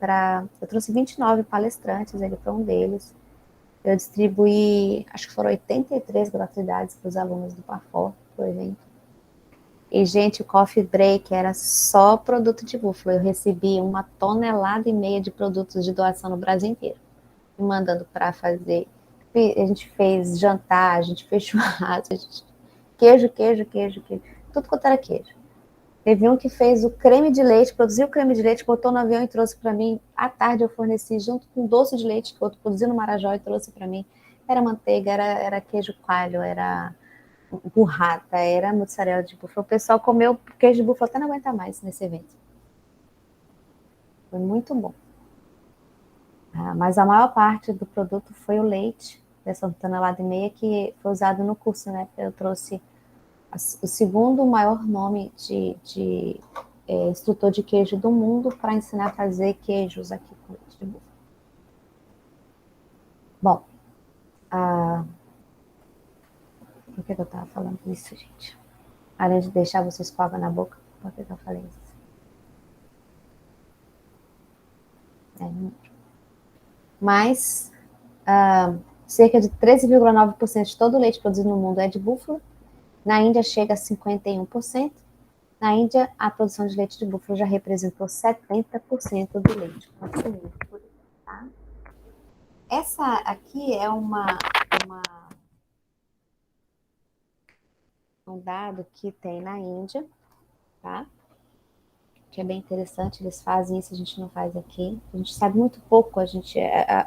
A: eu trouxe 29 palestrantes, ele foi um deles. Eu distribuí, acho que foram 83 gratuidades para os alunos do PAFOR, do evento. E, gente, o coffee break era só produto de búfalo. Eu recebi 1,5 toneladas de produtos de doação no Brasil inteiro, me mandando para fazer. A gente fez jantar, a gente fez churrasco, queijo, tudo quanto era queijo. Teve um que fez o creme de leite, produziu o creme de leite, botou no avião e trouxe para mim. À tarde eu forneci junto com doce de leite que o outro produziu no Marajó e trouxe para mim. Era manteiga, era queijo coalho, era burrata, era mussarela de búfalo. O pessoal comeu queijo de búfalo até não aguenta mais nesse evento. Foi muito bom. Mas a maior parte do produto foi o leite, dessa tonelada e meia, que foi usado no curso, né? Eu trouxe o segundo maior nome de instrutor de queijo do mundo para ensinar a fazer queijos aqui com leite de búfalo. Bom, por que eu estava falando isso, gente? Além de deixar vocês com água na boca, por que eu falei isso? Mas cerca de 13,9% de todo o leite produzido no mundo é de búfalo. Na Índia chega a 51%. Na Índia, a produção de leite de búfalo já representou 70% do leite consumido por ele, tá? Essa aqui é um dado que tem na Índia, tá? Que é bem interessante, eles fazem isso, a gente não faz aqui. A gente sabe muito pouco, o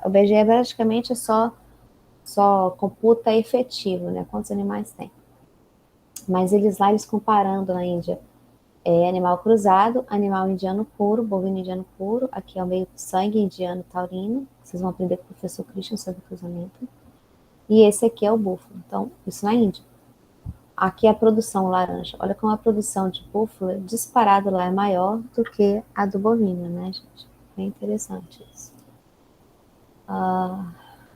A: BGE praticamente só computa efetivo, né? Quantos animais tem. Mas eles comparando na Índia, animal cruzado, animal indiano puro, bovino indiano puro, aqui é o meio sangue indiano taurino, vocês vão aprender com o professor Christian sobre cruzamento. E esse aqui é o búfalo, então, isso na Índia. Aqui é a produção laranja. Olha como a produção de búfalo disparado lá é maior do que a do bovino, né, gente? Bem interessante isso.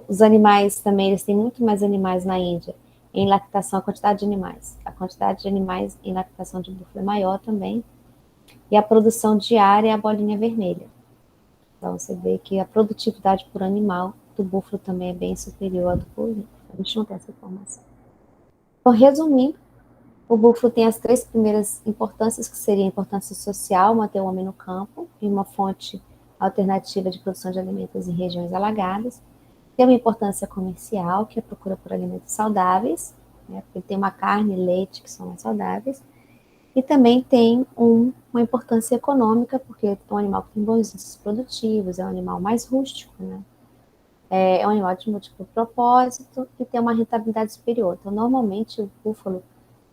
A: Os animais também, eles têm muito mais animais na Índia. Em lactação, a quantidade de animais. A quantidade de animais em lactação de búfalo é maior também. E a produção diária é a bolinha vermelha. Então, você vê que a produtividade por animal do búfalo também é bem superior à do bovino. A gente não tem essa informação. Então, resumindo, o búfalo tem as 3 primeiras importâncias, que seria a importância social, manter o homem no campo, e uma fonte alternativa de produção de alimentos em regiões alagadas. Tem uma importância comercial, que é a procura por alimentos saudáveis, né, porque tem uma carne e leite que são mais saudáveis. E também tem uma importância econômica, porque é um animal que tem bons índices produtivos, é um animal mais rústico, né? É um animal de múltiplo propósito e tem uma rentabilidade superior. Então, normalmente, o búfalo,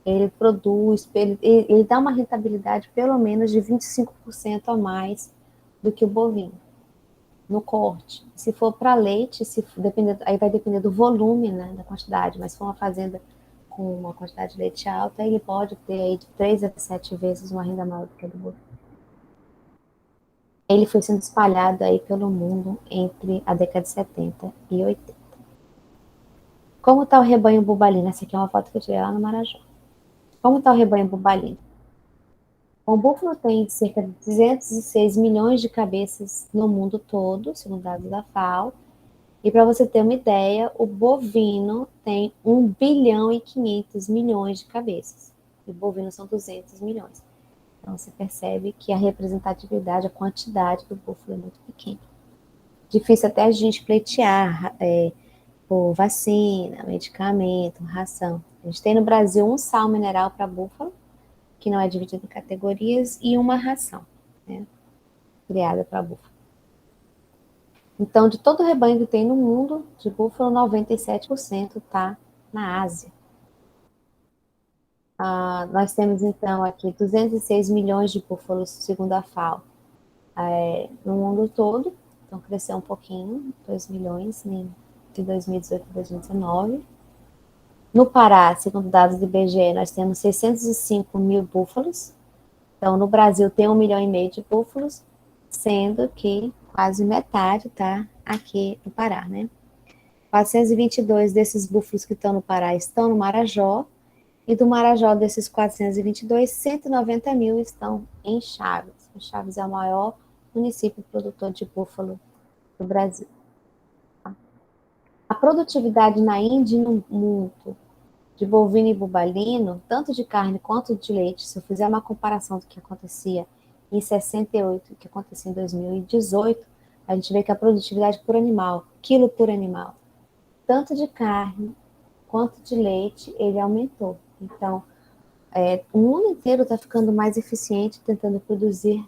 A: ele produz, ele dá uma rentabilidade pelo menos de 25% a mais do que o bovino, no corte. Se for para leite, aí vai depender do volume, né, da quantidade, mas se for uma fazenda com uma quantidade de leite alta, ele pode ter aí de 3 a 7 vezes uma renda maior do que a do bovino. Ele foi sendo espalhado aí pelo mundo entre a década de 70 e 80. Como está o rebanho bubalino? Essa aqui é uma foto que eu tirei lá no Marajó. Como está o rebanho bubalino? O búfalo tem cerca de 206 milhões de cabeças no mundo todo, segundo dados da FAO. E para você ter uma ideia, o bovino tem 1 bilhão e 500 milhões de cabeças. E o bovino são 200 milhões. Então você percebe que a representatividade, a quantidade do búfalo é muito pequena. Difícil até a gente pleitear por vacina, medicamento, ração. A gente tem no Brasil um sal mineral para búfalo, que não é dividido em categorias, e uma ração, né, criada para búfalo. Então, de todo o rebanho que tem no mundo, de búfalo, 97% está na Ásia. Nós temos, então, aqui 206 milhões de búfalos, segundo a FAO, no mundo todo. Então, cresceu um pouquinho, 2 milhões em entre 2018 e 2019. No Pará, segundo dados do IBGE, nós temos 605 mil búfalos. Então, no Brasil tem 1,5 milhão de búfalos, sendo que quase metade está aqui no Pará, né? 422 desses búfalos que estão no Pará estão no Marajó, e do Marajó, desses 422, 190 mil estão em Chaves. O Chaves é o maior município produtor de búfalo do Brasil. A produtividade na Índia e no mundo de bovino e bubalino, tanto de carne quanto de leite, se eu fizer uma comparação do que acontecia em 68 e o que acontecia em 2018, a gente vê que a produtividade por animal, quilo por animal, tanto de carne quanto de leite, ele aumentou. Então, o mundo inteiro está ficando mais eficiente, tentando produzir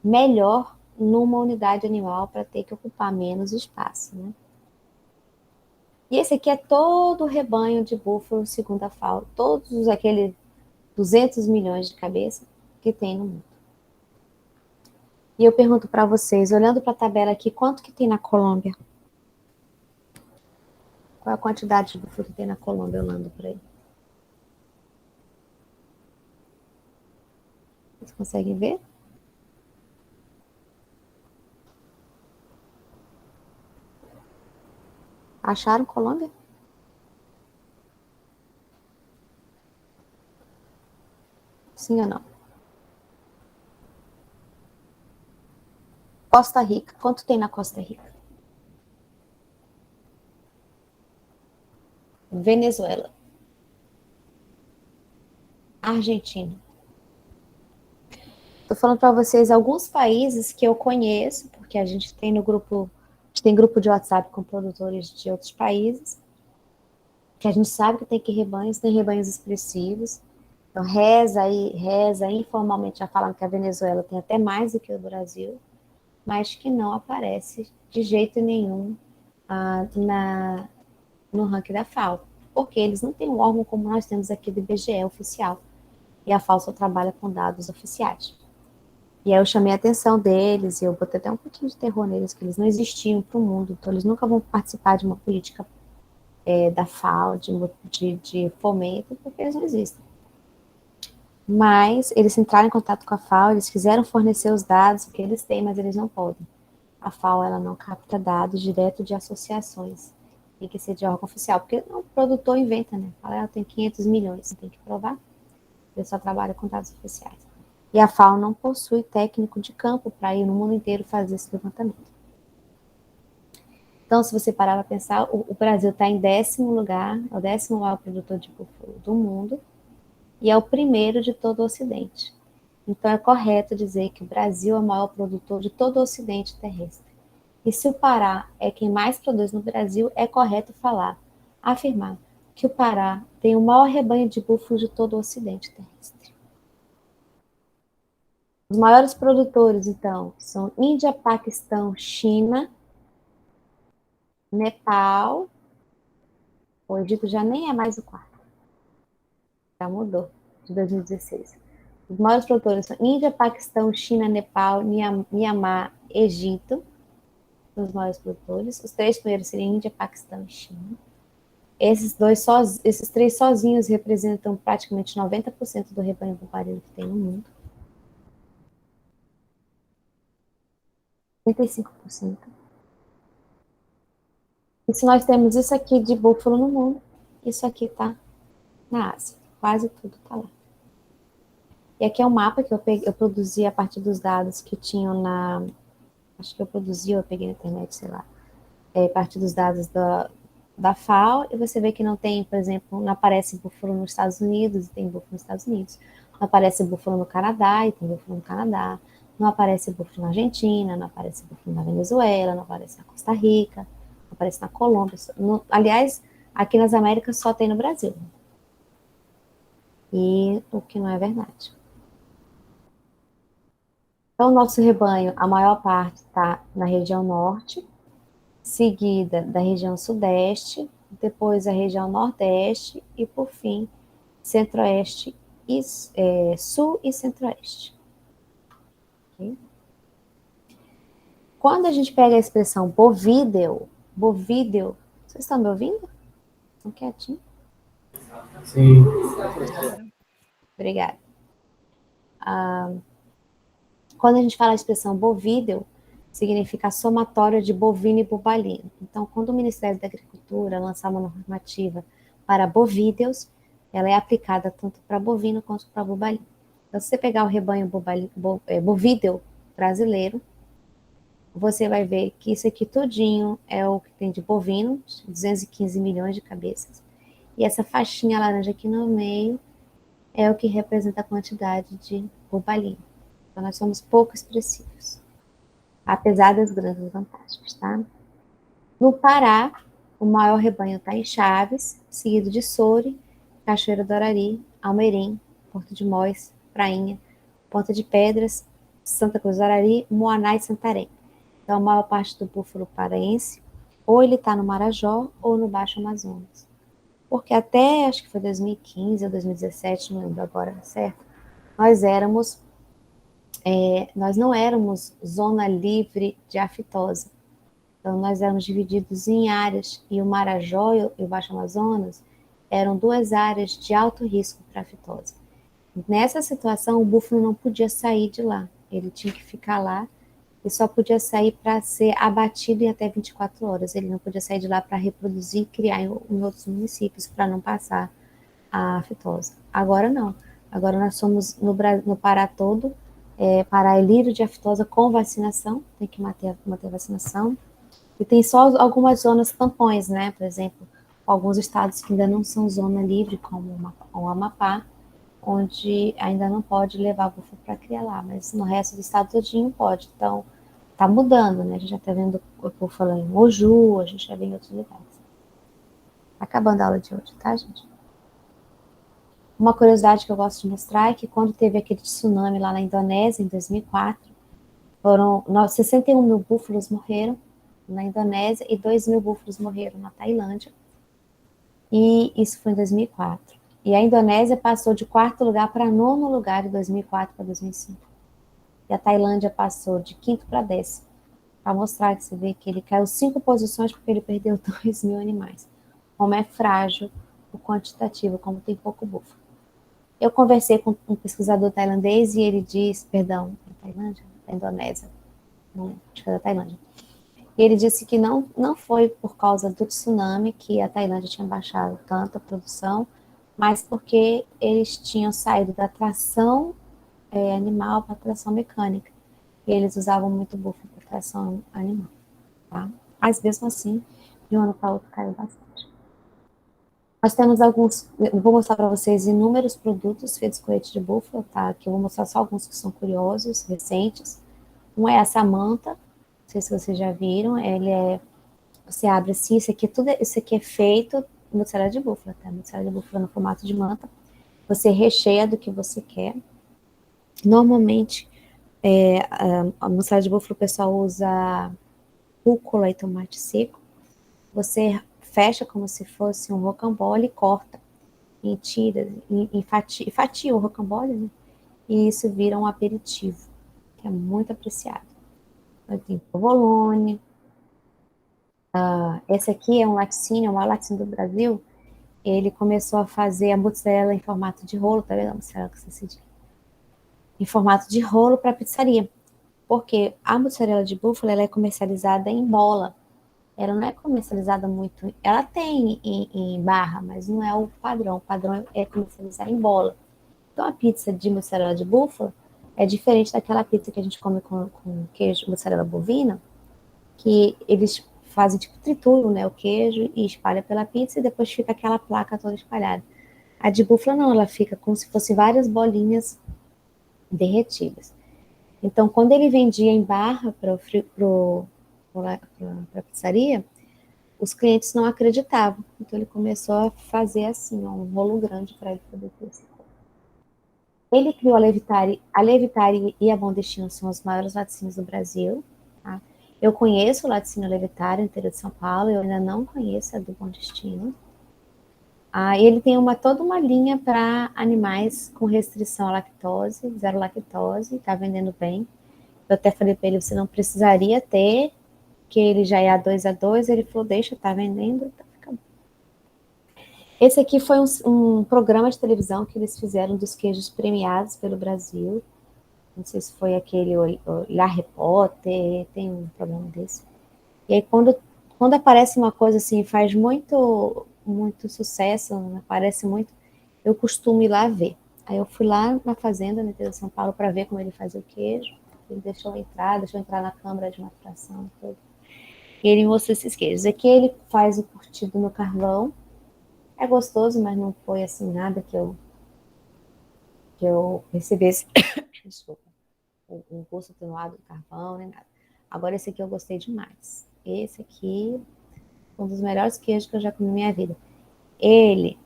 A: melhor numa unidade animal para ter que ocupar menos espaço, né? E esse aqui é todo o rebanho de búfalo, segundo a FAO, todos aqueles 200 milhões de cabeças que tem no mundo. E eu pergunto para vocês, olhando para a tabela aqui, quanto que tem na Colômbia? Qual a quantidade de búfalo que tem na Colômbia, olhando por aí? Vocês conseguem ver? Acharam Colômbia? Sim ou não? Costa Rica. Quanto tem na Costa Rica? Venezuela. Argentina. Estou falando para vocês alguns países que eu conheço, porque a gente tem no grupo, a gente tem grupo de WhatsApp com produtores de outros países, que a gente sabe que tem rebanhos expressivos. Então, reza informalmente, já falando que a Venezuela tem até mais do que o Brasil, mas que não aparece de jeito nenhum no ranking da FAO, porque eles não têm um órgão como nós temos aqui do IBGE oficial, e a FAO só trabalha com dados oficiais. E aí eu chamei a atenção deles, e eu botei até um pouquinho de terror neles, que eles não existiam para o mundo, então eles nunca vão participar de uma política da FAO, de fomento, porque eles não existem. Mas eles entraram em contato com a FAO, eles quiseram fornecer os dados que eles têm, mas eles não podem. A FAO, ela não capta dados direto de associações, tem que ser de órgão oficial, porque o produtor inventa, né? Fala, ela tem 500 milhões, tem que provar. Ele só trabalha com dados oficiais. E a FAO não possui técnico de campo para ir no mundo inteiro fazer esse levantamento. Então, se você parar para pensar, o Brasil está em 10º lugar, é o 10º maior produtor de búfalo do mundo, e é o primeiro de todo o Ocidente. Então, é correto dizer que o Brasil é o maior produtor de todo o Ocidente terrestre. E se o Pará é quem mais produz no Brasil, é correto afirmar que o Pará tem o maior rebanho de búfalos de todo o Ocidente terrestre. Os maiores produtores, então, são Índia, Paquistão, China, Nepal. O Egito já nem é mais o quarto. Já mudou, de 2016. Os maiores produtores são Índia, Paquistão, China, Nepal, Mianmar, Egito. São os maiores produtores. Os 3 primeiros seriam Índia, Paquistão e China. Esses 3 sozinhos representam praticamente 90% do rebanho bubalino que tem no mundo. 35%. E se nós temos isso aqui de búfalo no mundo, isso aqui está na Ásia. Quase tudo está lá. E aqui é um mapa que eu produzi a partir dos dados que tinham acho que eu peguei na internet, sei lá. A partir dos dados da FAO, e você vê que não tem, por exemplo, não aparece búfalo nos Estados Unidos, e tem búfalo nos Estados Unidos. Não aparece búfalo no Canadá, e tem búfalo no Canadá. Não aparece búfalo na Argentina, não aparece búfalo na Venezuela, não aparece na Costa Rica, não aparece na Colômbia. Aliás, aqui nas Américas só tem no Brasil. E o que não é verdade. Então, o nosso rebanho, a maior parte está na região norte, seguida da região sudeste, depois a região nordeste e, por fim, centro-oeste, sul e centro-oeste. Okay? Quando a gente pega a expressão bovídeo, Vocês estão me ouvindo? Estão quietinhos?
F: Sim.
A: Obrigada. Quando a gente fala a expressão bovídeo, significa somatório de bovino e bobalino. Então, quando o Ministério da Agricultura lançar uma normativa para bovídeos, ela é aplicada tanto para bovino quanto para bobalino. Então, se você pegar o rebanho bovídeo brasileiro, você vai ver que isso aqui tudinho é o que tem de bovino, 215 milhões de cabeças. E essa faixinha laranja aqui no meio é o que representa a quantidade de bobalino. Então, nós somos pouco expressivos, apesar das grandes vantagens, tá? No Pará, o maior rebanho está em Chaves, seguido de Soure, Cachoeira do Arari, Almeirim, Porto de Mós, Prainha, Ponta de Pedras, Santa Cruz do Arari, Moaná e Santarém. Então, a maior parte do búfalo paraense, ou ele está no Marajó ou no Baixo Amazonas. Porque até, acho que foi 2015 ou 2017, não lembro agora, certo? Nós não éramos zona livre de aftosa. Então, nós éramos divididos em áreas, e o Marajó e o Baixo Amazonas eram duas áreas de alto risco para aftosa. Nessa situação, o búfalo não podia sair de lá, ele tinha que ficar lá, e só podia sair para ser abatido em até 24 horas, ele não podia sair de lá para reproduzir e criar em outros municípios, para não passar a aftosa. Agora não, agora nós somos no Pará todo, Pará é livre de aftosa com vacinação, tem que manter a vacinação, e tem só algumas zonas tampões, né, por exemplo, alguns estados que ainda não são zona livre, como o Amapá, onde ainda não pode levar búfalo para criar lá, mas no resto do estado todinho pode. Então, tá mudando, né? A gente já tá vendo o búfalo em Moju, a gente já vê em outros lugares. Acabando a aula de hoje, tá, gente? Uma curiosidade que eu gosto de mostrar é que quando teve aquele tsunami lá na Indonésia, em 2004, foram 61 mil búfalos morreram na Indonésia e 2 mil búfalos morreram na Tailândia. E isso foi em 2004. E a Indonésia passou de 4º lugar para 9º lugar de 2004 para 2005. E a Tailândia passou de 5º para 10º. Para mostrar que você vê que ele caiu 5 posições porque ele perdeu 2 mil animais. Como é frágil o quantitativo, como tem pouco búfalo. Eu conversei com um pesquisador tailandês e ele diz, perdão, Tailândia? Indonésia. Não, acho que é da Tailândia. E ele disse que não foi por causa do tsunami que a Tailândia tinha baixado tanta produção, mas porque eles tinham saído da tração animal para tração mecânica. E eles usavam muito búfalo para tração animal. Tá? Mas mesmo assim, de um ano para outro caiu bastante. Nós temos alguns, eu vou mostrar para vocês inúmeros produtos feitos com leite de búfalo, tá? Aqui eu vou mostrar só alguns que são curiosos, recentes. Um é a Samanta, não sei se vocês já viram, você abre assim, isso aqui é feito mussarela de búfala, tá? Mussarela de búfala no formato de manta. Você recheia do que você quer. Normalmente, a mussarela de búfalo o pessoal usa rúcula e tomate seco. Você fecha como se fosse um rocambole e corta em tiras, fatia o rocambole, né? E isso vira um aperitivo, que é muito apreciado. Tem provolone. Esse aqui é um laticínio, o maior laticínio do Brasil. Ele começou a fazer a mussarela em formato de rolo, tá vendo a mussarela que você diz? Em formato de rolo para pizzaria. Porque a mussarela de búfalo ela é comercializada em bola. Ela não é comercializada muito. Ela tem em barra, mas não é o padrão. O padrão é comercializar em bola. Então a pizza de mussarela de búfalo é diferente daquela pizza que a gente come com queijo, mussarela bovina, que eles fazem tipo trituram, né, o queijo e espalha pela pizza e depois fica aquela placa toda espalhada. A de búfalo não, ela fica como se fossem várias bolinhas derretidas. Então, quando ele vendia em barra para a pizzaria, os clientes não acreditavam. Então, ele começou a fazer assim, um rolo grande para ele poder ter esse. Ele criou a Levitari e a Bom Destino são os maiores laticínios do Brasil. Tá? Eu conheço o laticínio Levitari no interior de São Paulo, eu ainda não conheço a do Bom Destino. Ele tem toda uma linha para animais com restrição à lactose, zero lactose, está vendendo bem. Eu até falei para ele, você não precisaria ter, que ele já é A2, ele falou, deixa, está vendendo, Esse aqui foi um programa de televisão que eles fizeram dos queijos premiados pelo Brasil. Não sei se foi aquele La Repórter, tem um programa desse. E aí, quando aparece uma coisa assim, faz muito sucesso, aparece muito, eu costumo ir lá ver. Aí eu fui lá na fazenda, no interior de São Paulo, para ver como ele fazia o queijo. Ele deixou eu entrar na câmara de maturação, tudo. E ele mostrou esses queijos. Aqui ele faz o curtido no carvão. É gostoso, mas não foi assim nada que eu percebesse. Desculpa. O gosto atenuado do carvão, nem nada. Agora esse aqui eu gostei demais. Esse aqui, um dos melhores queijos que eu já comi na minha vida. Ele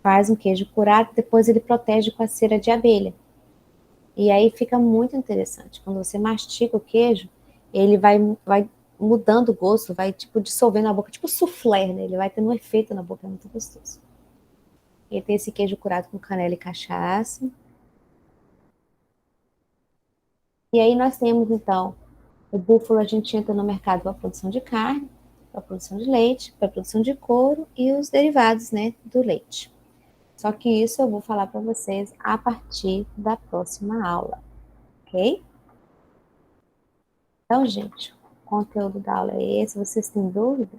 A: faz um queijo curado, depois ele protege com a cera de abelha. E aí fica muito interessante. Quando você mastica o queijo, ele vai mudando o gosto, vai tipo dissolvendo na boca, tipo soufflé, né? Ele vai tendo um efeito na boca, é muito gostoso. E tem esse queijo curado com canela e cachaça. E aí nós temos, então, o búfalo, a gente entra no mercado para a produção de carne, para a produção de leite, para a produção de couro e os derivados, né, do leite. Só que isso eu vou falar para vocês a partir da próxima aula, ok? Então, gente, o conteúdo da aula é esse. Vocês têm dúvida?